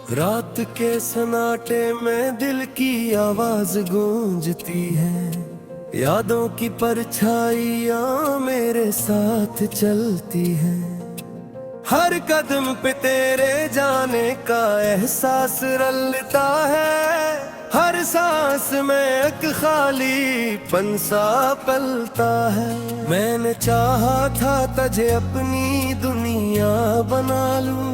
रात के सन्नाटे में दिल की आवाज गूंजती है। यादों की परछाइयां मेरे साथ चलती हैं। हर कदम पे तेरे जाने का एहसास रलता है। हर सांस में एक खाली पंसा पलता है। मैंने चाहा था तुझे अपनी दुनिया बना लूं,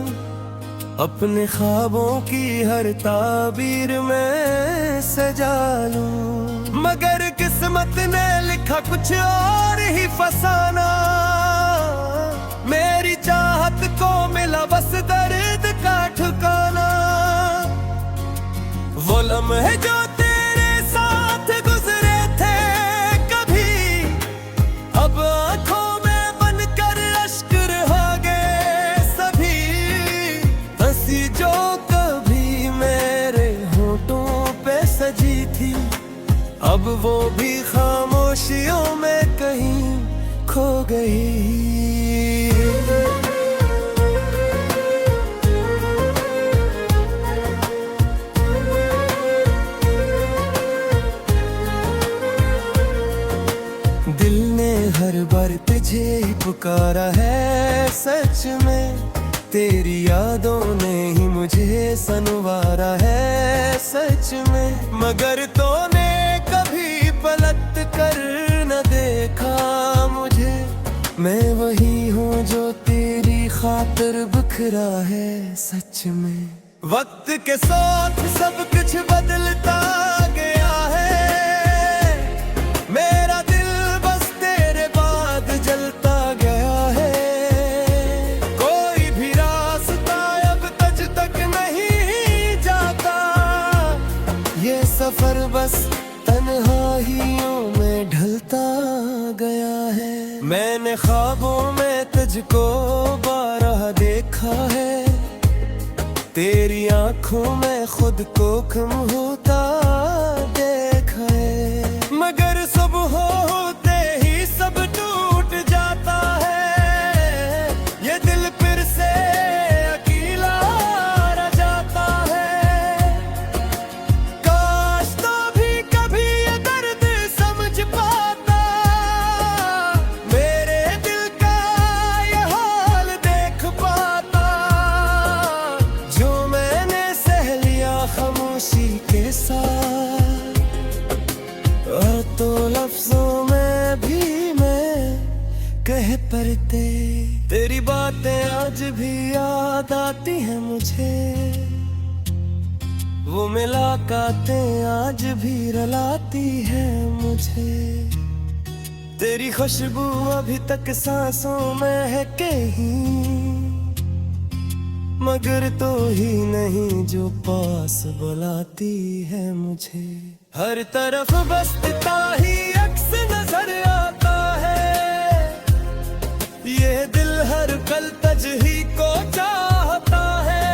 अपने ख्वाबों की हर ताबीर में सजा लूं। मगर किस्मत ने लिखा कुछ और ही फसाना। मेरी चाहत को मिला बस दर्द का ठिकाना। वो लम्हे जो तेरे साथ गुजरे थे कभी, अब आंखों में बनकर अश्क रह गए सभी। हंसी जो कभी मेरे होठों पे सजी थी, अब वो भी खामोशियों में कहीं खो गई। दिल ने हर बार तुझे ही पुकारा है, सच में तेरी यादों ने ही मुझे संवारा है सच में। मगर तूने कभी पलट कर न देखा मुझे। मैं वही हूँ जो तेरी खातिर बिखरा है सच में। वक्त के साथ सब कुछ बदलता गया है। मेरा दिल बस तेरे बाद जलता गया है। कोई भी रास्ता अब तुझ तक नहीं जाता। ये सफर बस तन्हाइयों में ढलता गया है। मैंने ख्वाबों में तुझको बारह देखा है। तेरी आंखों में खुद को कम होता देखा है। मगर सुबह होते ही सब टूट जाता है। ये दिल फिर से अकेला रह जाता है। काश तो भी कभी ये दर्द समझ पाता। मेरे दिल का ये हाल देख पाता। जो मैंने सह लिया खामोशी के साथ, और तो लफ्जों में भी मैं कह पड़ते। तेरी बातें आज भी याद आती हैं मुझे। वो मुलाकातें आज भी रुलाती हैं मुझे। तेरी खुशबू अभी तक सांसों में है कहीं। मगर तो ही नहीं जो पास बुलाती है मुझे। हर तरफ बस तेरा ही अक्स नजर आता है। ये दिल हर पल तुझही को चाहता है।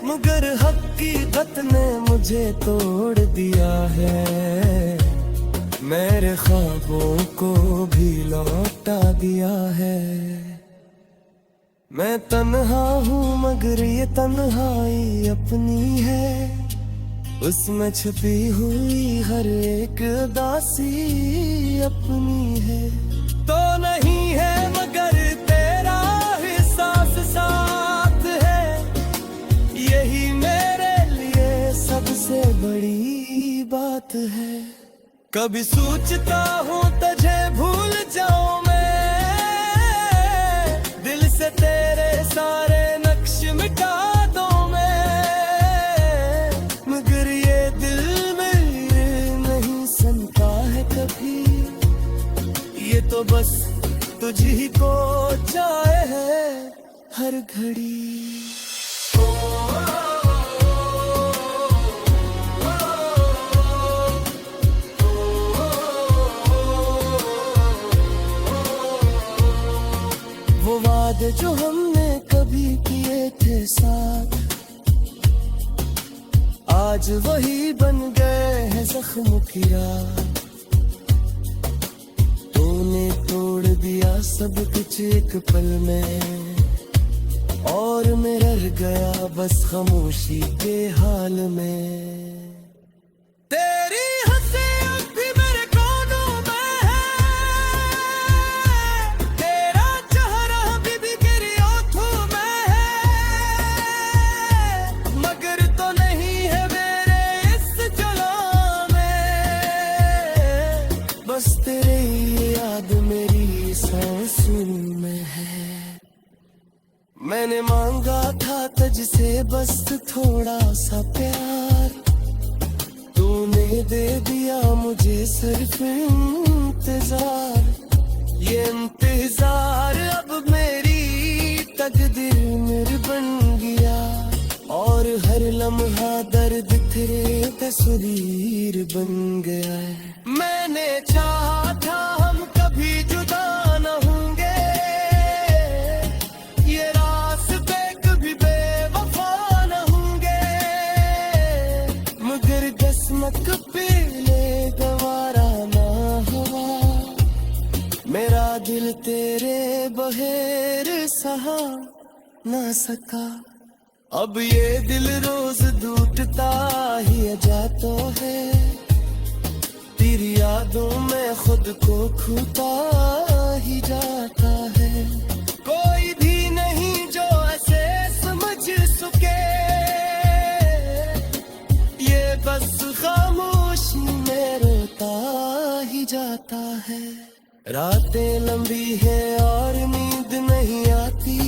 मगर हकीकत ने मुझे तोड़ दिया है। मेरे ख्वाबों को भी लौटा दिया है। मैं तन्हा हूँ मगर ये तन्हाई अपनी है। उसमें छुपी हुई हर एक उदासी अपनी है। तो नहीं है मगर तेरा एहसास साथ है। यही मेरे लिए सबसे बड़ी बात है। कभी सोचता हूँ तुझे भूल जाऊं मैं। दिल से तेरे सारे नक्श मिटा दूं मैं। मगर ये दिल मेरे नहीं सुनता है कभी। ये तो बस तुझी को चाहे है हर घड़ी। वो वादे जो हमने कभी किए थे साथ, आज वही बन गए हैं जख्म की रात। तूने तोड़ दिया सब कुछ एक पल में, और मेरा गया बस खामोशी के हाल में। तेरी हंसी अब भी मेरे कानों में है, तेरा चेहरा अभी भी तेरी आंखों में है, मगर तो नहीं है मेरे इस जला में, बस तेरे ये याद मेरी सांसों में है। मैंने मांगा था तुझसे बस थोड़ा सा प्यार, तूने दे दिया मुझे सिर्फ इंतजार। ये इंतजार अब मेरी तकदीर मेरी बन गया, और हर लम्हा दर्द तेरे तस्वीर बन गया है। मैंने चाहा था हम कभी जुदा न होंगे, ये रास्ते कभी बेवफा न होंगे, मगर किस्मत पीले गवारा ना हुआ, मेरा दिल तेरे बगैर सहा ना सका। अब ये दिल रोज टूटता ही जाता है, तेरी यादों में खुद को खोता ही जाता है। कोई भी नहीं जो ऐसे समझ सके, ये बस खामोशी में रोता ही जाता है। रातें लंबी है और नींद नहीं आती,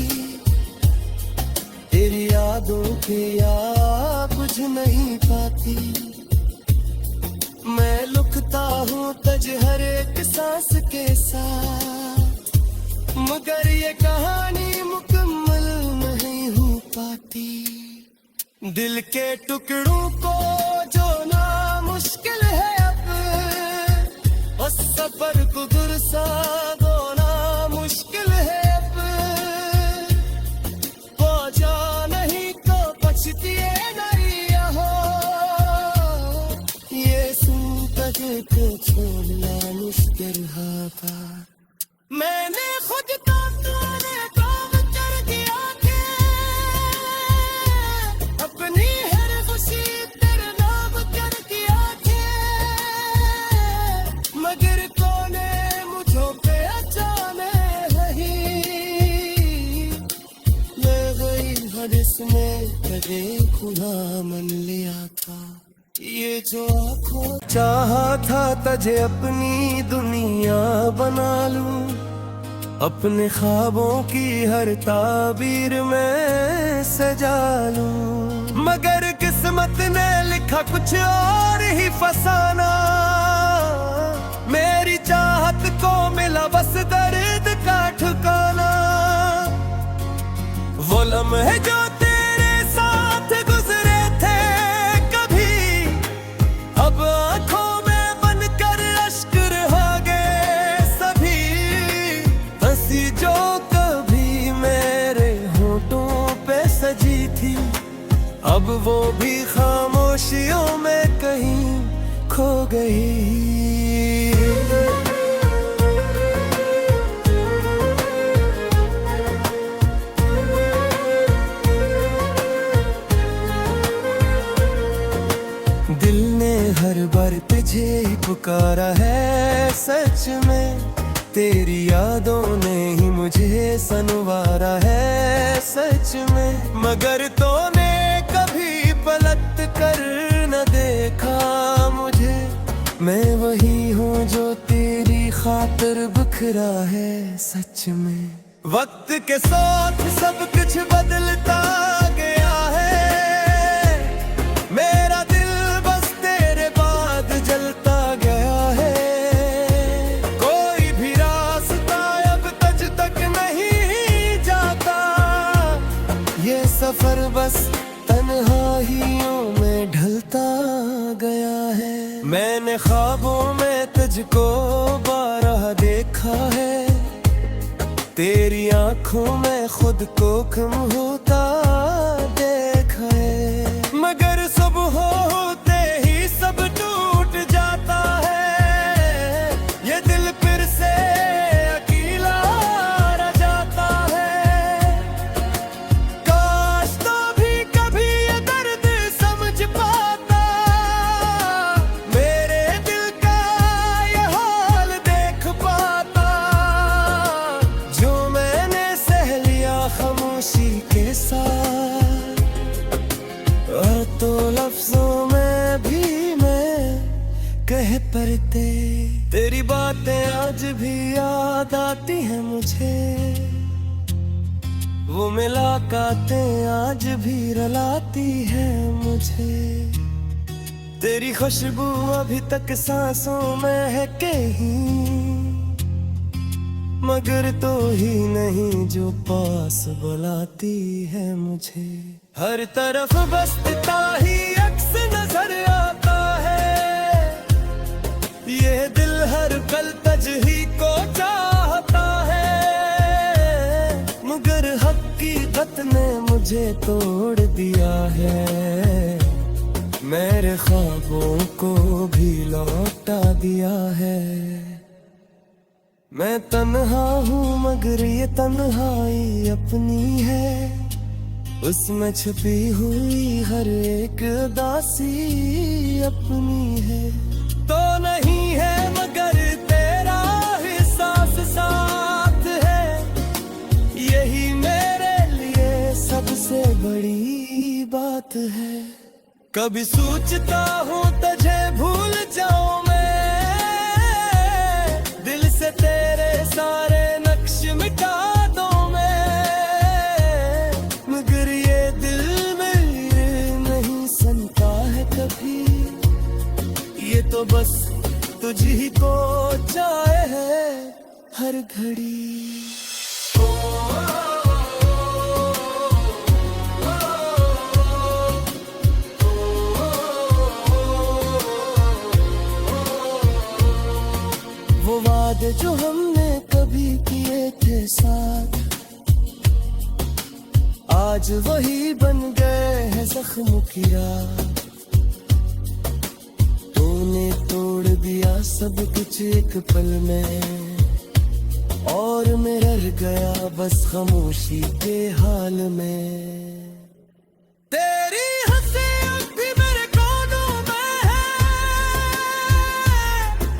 तेरी यादों के याद बुझ नहीं पाती। मैं लुकता हूँ तुझ हर एक सांस के साथ, मगर ये कहानी मुकम्मल नहीं हो पाती। दिल के टुकड़ों को जोना मुश्किल है अब, उस सफर को गुरसा दोना मुश्किल है अब, पहुंचा नहीं तो पछतिए नहीं हो, ये सुन तुझको छोड़ना मुश्किल था। मैंने खुद तो तूने काम कर दिया कि अपनी हर खुशी तेरे नाम कर दिया कि, मगर तूने मुझो पे अचाने नहीं, ले गई हदिस में कदे खुदा मन लिया था। ये जो आँखों चाहा था तुझे अपनी दुनिया बना लूं, अपने ख्वाबों की हर ताबीर में सजा लूं, मगर किस्मत ने लिखा कुछ और ही फसाना। मेरी चाहत को मिला बस दर्द का ठिकाना, वो लम्हे जो तेरे साथ गुजरे थे कभी, अब आंखों में बनकर अश्क रह गए सभी। हंसी जो कभी मेरे होठों पे सजी थी, अब वो भी खामोशियों में कहीं खो गई। दिल ने हर बार तुझे पुकारा है सच में, तेरी यादों ने ही मुझे सनवारा है सच में, मगर तूने कभी पलट कर न देखा मुझे। मैं वही हूँ जो तेरी खातिर बिखरा है सच में। वक्त के साथ सब कुछ बदलता गया है, मेरा दिल बस तेरे बाद जलता गया है। कोई भी रास्ता अब तुझ तक नहीं जाता, ये सफर बस तन्हाइयों में ढलता गया है। मैंने ख्वाबों में तुझको बारह देखा है, तेरी आंखों में खुद को कम होता देखा है, मगर सुबह होते ही सब टूट जाता है। ये दिल फिर से अकेला रह जाता है। काश तो भी याद आती है मुझे, वो मुलाकातें आज भी रुलाती है मुझे। तेरी खुशबू अभी तक सांसों में है कहीं, मगर तो ही नहीं जो पास बुलाती है मुझे। हर तरफ बस तेरा ही अक्स नजर आता है, ये दिल हर पल तुझही को चाहता है, मगर हकीकत ने मुझे तोड़ दिया है, मेरे ख्वाबों को भी लौटा दिया है। मैं तन्हा हूँ मगर ये तन्हाई अपनी है, उसमें छुपी हुई हर एक उदासी अपनी है। तो नहीं है मगर तेरा एहसास साथ है, यही मेरे लिए सबसे बड़ी बात है। कभी सोचता हूँ तुझे भूल जाऊं मैं, दिल से तेरे सारे नक्श मिटा दूं मैं, मगर ये दिल मेरे नहीं सुनता है कभी, ये तो बस तुझी को चाहे है हर घड़ी। वो वादे जो हमने कभी किए थे साथ, आज वही बन गए हैं जख्म की रात। तूने तोड़ दिया सब कुछ एक पल में, और मैं रह गया बस खामोशी के हाल में। तेरी हंसी अब भी मेरे कानों में है,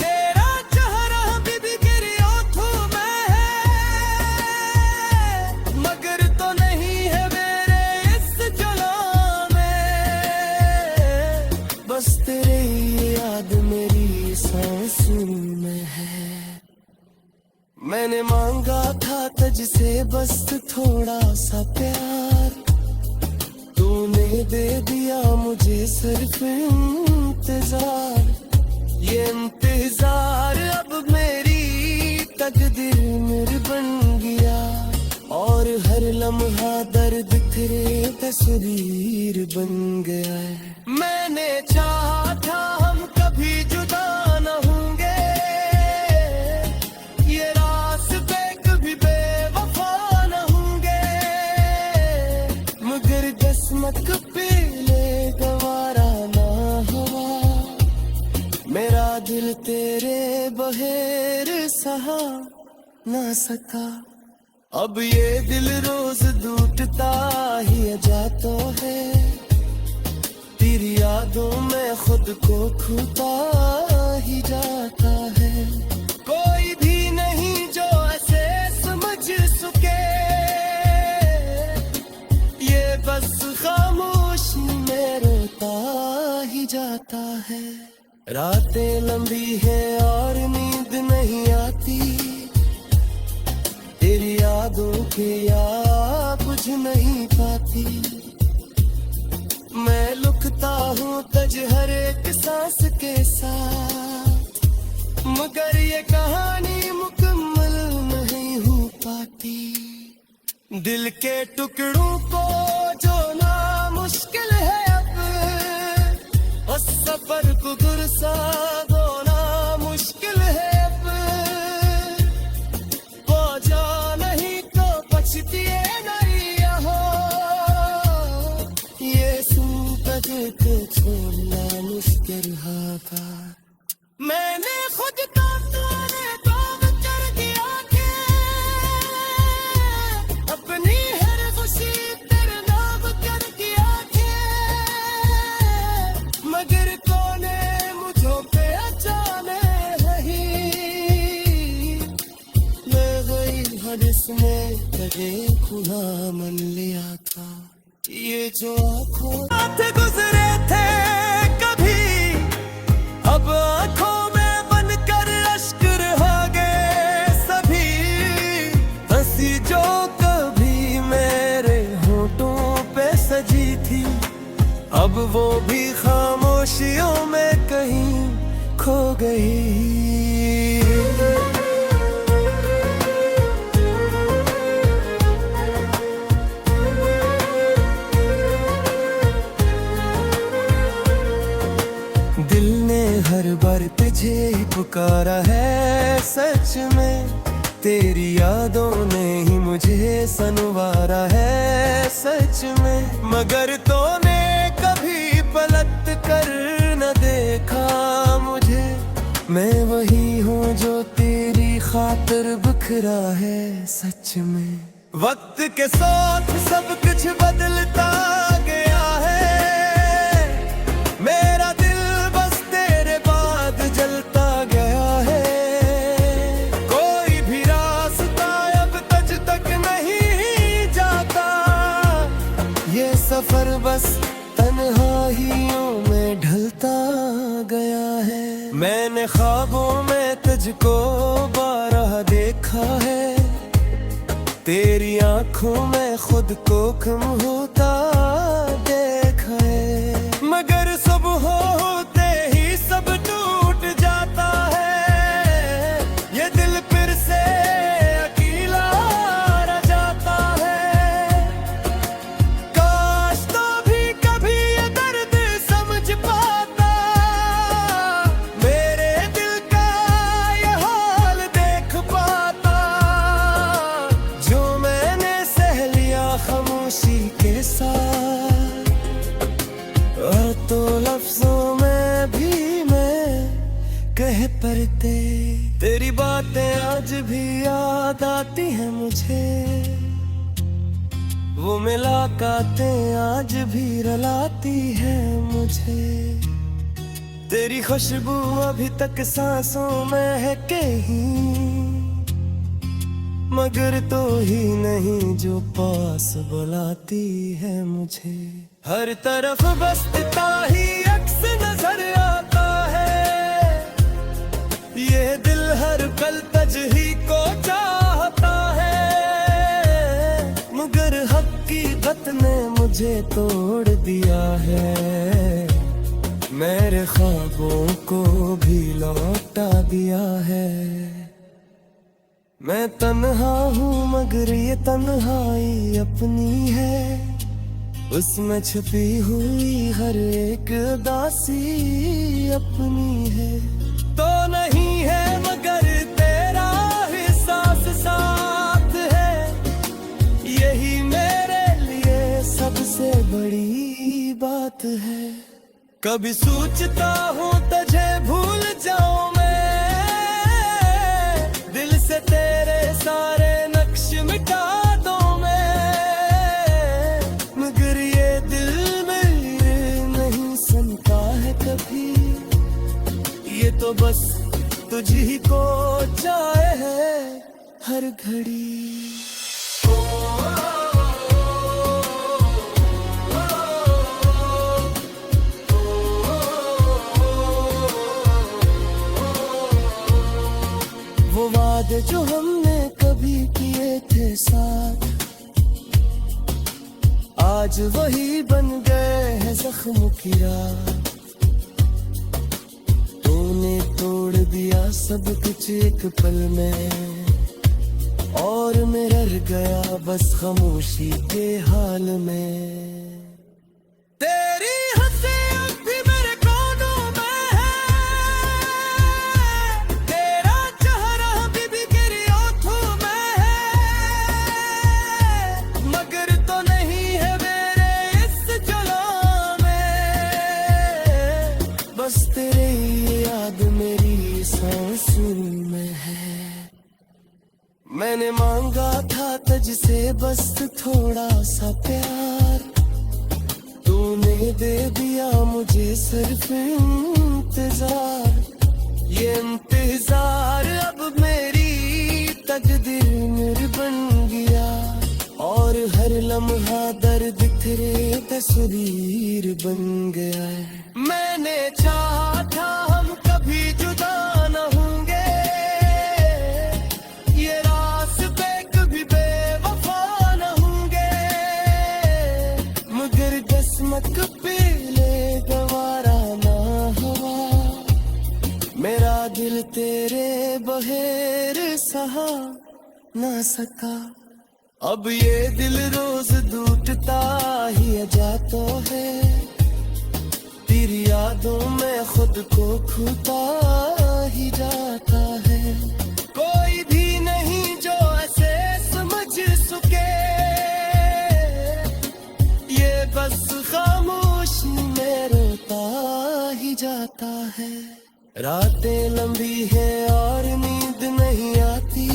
तेरा चेहरा अभी भी मेरी आंखों में है, मगर तो नहीं है मेरे इस जुल्म में, बस तेरी याद मेरी सांसों में है। मैंने मांगा था तुझसे बस थोड़ा सा प्यार, तूने दे दिया मुझे सिर्फ इंतजार। ये इंतजार अब मेरी तकदीर मेरी बन गया, और हर लम्हा दर्द तेरे तस्वीर बन गया है। मैंने चाहा था हम कभी जुदा न होंगे, ये रास्ते कभी बेवफा न होंगे, मगर किस्मत पे ले गवारा ना हुआ, मेरा दिल तेरे बहेर सहा ना सका। अब ये दिल रोज टूटता ही जाता है, तेरी यादों में खुद को खोता ही जाता है। कोई भी नहीं जो ऐसे समझ सके, ये बस खामोशी में रोता ही जाता है। रातें लंबी है और नींद नहीं आती, तेरी यादों के याद बुझ नहीं पाती। मैं लुकता हूँ तुझ हर एक सांस के साथ, मगर ये कहानी मुकम्मल नहीं हो पाती। दिल के टुकड़ों को जोड़ना मुश्किल है अब, उस सफर को गुरसा धोना मुश्किल है अब, पहुंचा नहीं तो पछतिए नहीं यहाँ, ये तुझे को छोड़ना मुश्किल था। मैंने खुद का तूने दाग कर दिया कि अपनी हर खुशी तेरे नाम कर दिया कि, मगर कोने मुझों पे अचाने नहीं, मैं वही हदस में कदे खुदा मन लिया था। ये जो आँखों से गुजरे थे कभी, अब आँखों में बनकर अश्क रह गए, अब वो भी खामोशियों में कहीं खो गई। दिल ने हर बार तुझे पुकारा है, सच में तेरी यादों ने ही मुझे सनवारा है, सच में। मगर तूने कभी पलट कर न देखा मुझे, मैं वही हूँ जो तेरी खातिर बिखरा है, सच में। वक्त के साथ सब कुछ बदलता गया है, मेरा दिल बस तेरे बाद जलता गया है। कोई भी रास्ता अब तुझ तक नहीं जाता, ये सफर बस तन्हाइयों में ढलता गया है। मैंने ख्वाबों में तुझको बारह देखा है, तेरी आंखों में खुद को कम होता देखा है। मगर सुबह होते ही सब टूट जाता है, ये दिल फिर से अकेला रह जाता है। काश तो भी कभी ये दर्द समझ पाता, मेरे दिल का ये हाल देख पाता, जो मैंने सह लिया खामोशी के साथ। और तो लफ्जों में भी मैं कह पड़ते, तेरी बातें आज भी याद आती हैं मुझे, वो मुलाकातें आज भी रुलाती हैं मुझे। तेरी खुशबू अभी तक सांसों में है कहीं, मगर तो ही नहीं जो पास बुलाती है मुझे। हर तरफ बस तेरा ही अक्स नजर आता है, ये दिल हर पल तुझही को चाहता है। मगर हकीकत ने मुझे तोड़ दिया है, मेरे ख्वाबों को भी लौटा दिया है। मैं तन्हा हूँ मगर ये तन्हाई अपनी है, उसमें छुपी हुई हर एक उदासी अपनी है। तो नहीं है मगर तेरा एहसास साथ है, यही मेरे लिए सबसे बड़ी बात है। कभी सोचता हूँ तुझे भूल जाऊं मैं, दिल से तेरे सारे नक्श मिटा दूं मैं, मगर ये दिल मेरे नहीं सुनता है कभी, ये तो बस तुझी को चाहे है हर घड़ी। वो वादे जो हमने कभी किए थे साथ, आज वही बन गए हैं जख्म की रात। तूने तोड़ दिया सब कुछ एक पल में, और मैं रह गया बस खामोशी के हाल में। तेरी हंसी अब भी मेरे कानों में है, तेरा चेहरा अभी भी मेरी आंखों में है, मगर तो नहीं है मेरे इस जुल्म में, बस तेरी याद मेरी सांसों में है। मैंने मांगा था तुझसे बस थोड़ा सा प्यार, तूने दे दिया मुझे सिर्फ इंतजार। ये इंतजार अब मेरी तकदीर बन गया, और हर लम्हा दर्द तेरे तस्वीर बन गया है। मैंने चाहा था हम कभी जुदा न होंगे, ये रास्ते कभी बेवफा न होंगे, मगर किस्मत पे ना सका। अब ये दिल रोज टूटता ही जाता है, तेरी यादों में खुद को खोता ही जाता है। कोई भी नहीं जो ऐसे समझ सके, ये बस खामोशी में रोता ही जाता है। रातें लंबी है और नींद नहीं आती,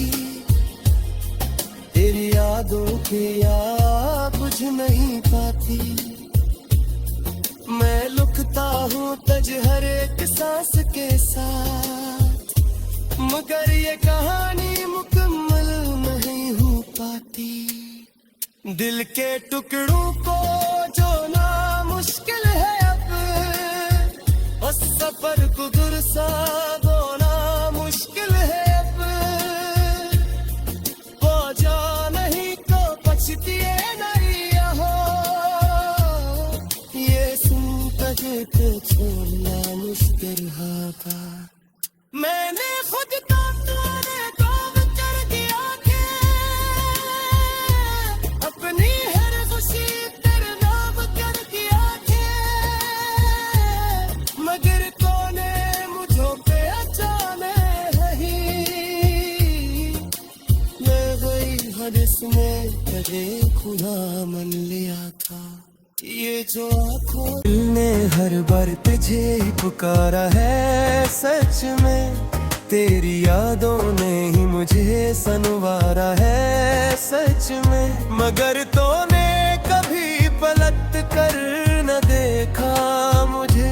तेरी यादों के याद बुझ नहीं पाती। मैं लुकता हूँ तज हर एक सांस के साथ, मगर ये कहानी मुकम्मल नहीं हो पाती। दिल के टुकड़ों को जोड़ना मुश्किल है अब, उस सफर को गुरसा बोना मुश्किल है अब। पहुंचा नहीं तो पछतिए नहीं हो, ये सुन तजे तो छोड़ना मुश्किल था। मैंने खुद को तूने काम कर दिया के, अपनी हर खुशी तेरे नाम कर दिया के, मगर कोने मुझो पे अचाने नहीं। मैं वही हदस में कदे खुदा मन लिया था, ये जो आँखों ने हर बार तुझे पुकारा है। सच में तेरी यादों ने ही मुझे सनवारा है, सच में। मगर तूने कभी पलट कर न देखा मुझे,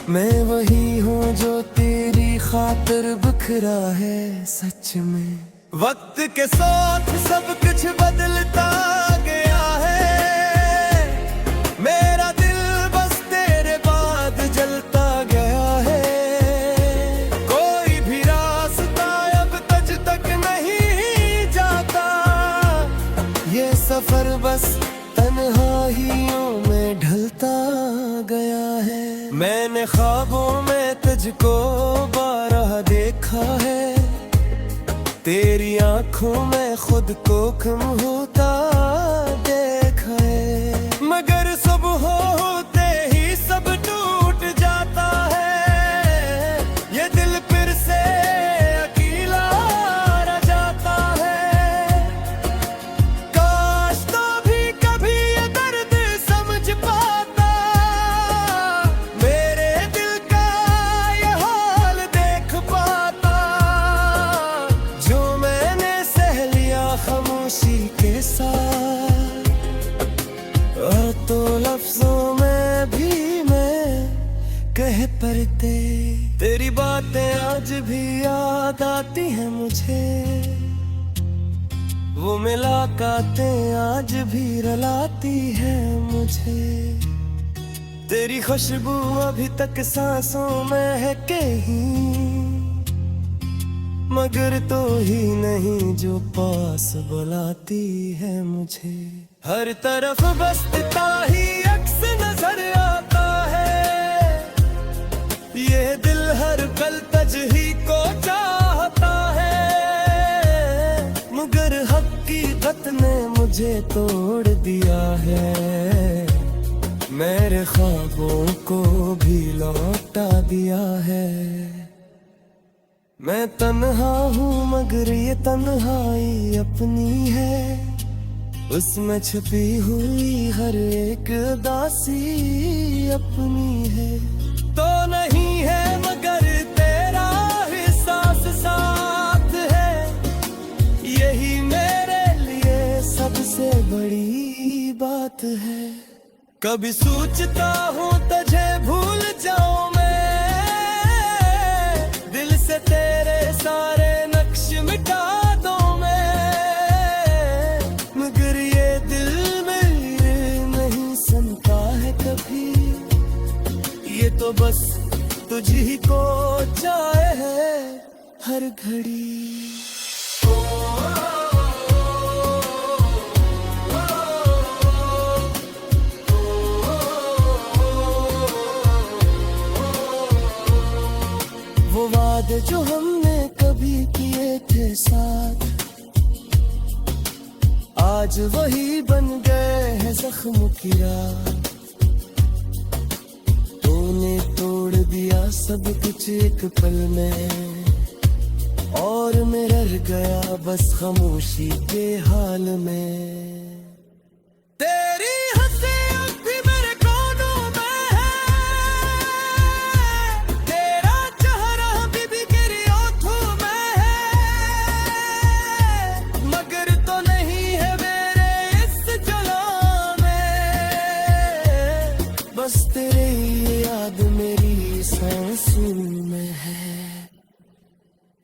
मैं वही हूँ जो तेरी खातिर बिखरा है, सच में। वक्त के साथ सब कुछ बदलता गया है, मेरा दिल बस तेरे बाद जलता गया है। कोई भी रास्ता अब तुझ तक नहीं जाता, ये सफर बस तन्हाइयों में ढलता गया है। मैंने ख्वाबों में तुझको बारह देखा है, तेरी आंखों में खुद को कम होता देखा है। मगर सुबह होते ही सब टूट जाता है, ये दिल फिर से अकेला रह जाता है। काश तो भी कभी ये दर्द समझ पाता, मेरे दिल का ये हाल देख पाता। जो मैंने सह लिया खामोशी के साथ, और तो लफ्जों में भी मैं कह पड़ते। तेरी बातें आज भी याद आती हैं मुझे, वो मुलाकातें आज भी रुलाती हैं मुझे। तेरी खुशबू अभी तक सांसों में है कहीं, मगर तो ही नहीं जो पास बुलाती है मुझे। हर तरफ बस तेरा ही अक्स नजर आता है, ये दिल हर पल तुझही को चाहता है। मगर हकीकत ने मुझे तोड़ दिया है, मेरे ख्वाबों को भी लौटा दिया है। मैं तन्हा हूँ मगर ये तन्हाई अपनी है, उसमें छुपी हुई हर एक दासी अपनी है। तो नहीं है मगर तेरा एहसास साथ है, यही मेरे लिए सबसे बड़ी बात है। कभी सोचता हूँ तुझे भूल जाऊं मैं, दिल से तेरे सारे नक्श मिटा दूं मैं। मगर ये दिल मेरे नहीं सुनता है कभी, ये तो बस तुझी को चाहे है हर घड़ी। वो वादे जो हमने कभी किए थे साथ, आज वही बन गए हैं जख्म की राह। तूने तोड़ दिया सब कुछ एक पल में, और मैं रह गया बस खामोशी के हाल में। तेरी हंसी अब भी मेरे कोनों में है, तेरा चेहरा अभी भी मेरी आँखों में है, मगर तो नहीं है मेरे इस जला में, बस तेरे ये याद मेरी सांसों में है।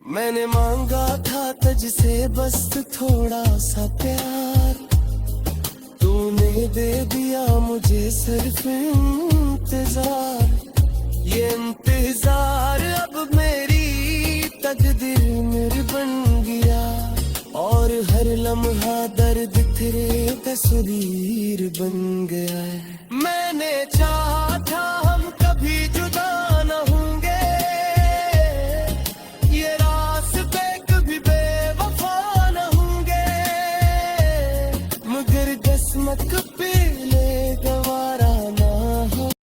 मैंने मांगा था तुझसे बस थोड़ा सा प्यार, तूने दे दिया मुझे सिर्फ इंतजार। ये इंतजार अब मेरी तकदीर मेरी बन गया, और हर लम्हा दर्द तेरे तस्वीर बन गया है। मैंने चाहा था हम कभी जुदा न होंगे, ये रास्ते कभी बेवफा न होंगे, मगर किस्मत पे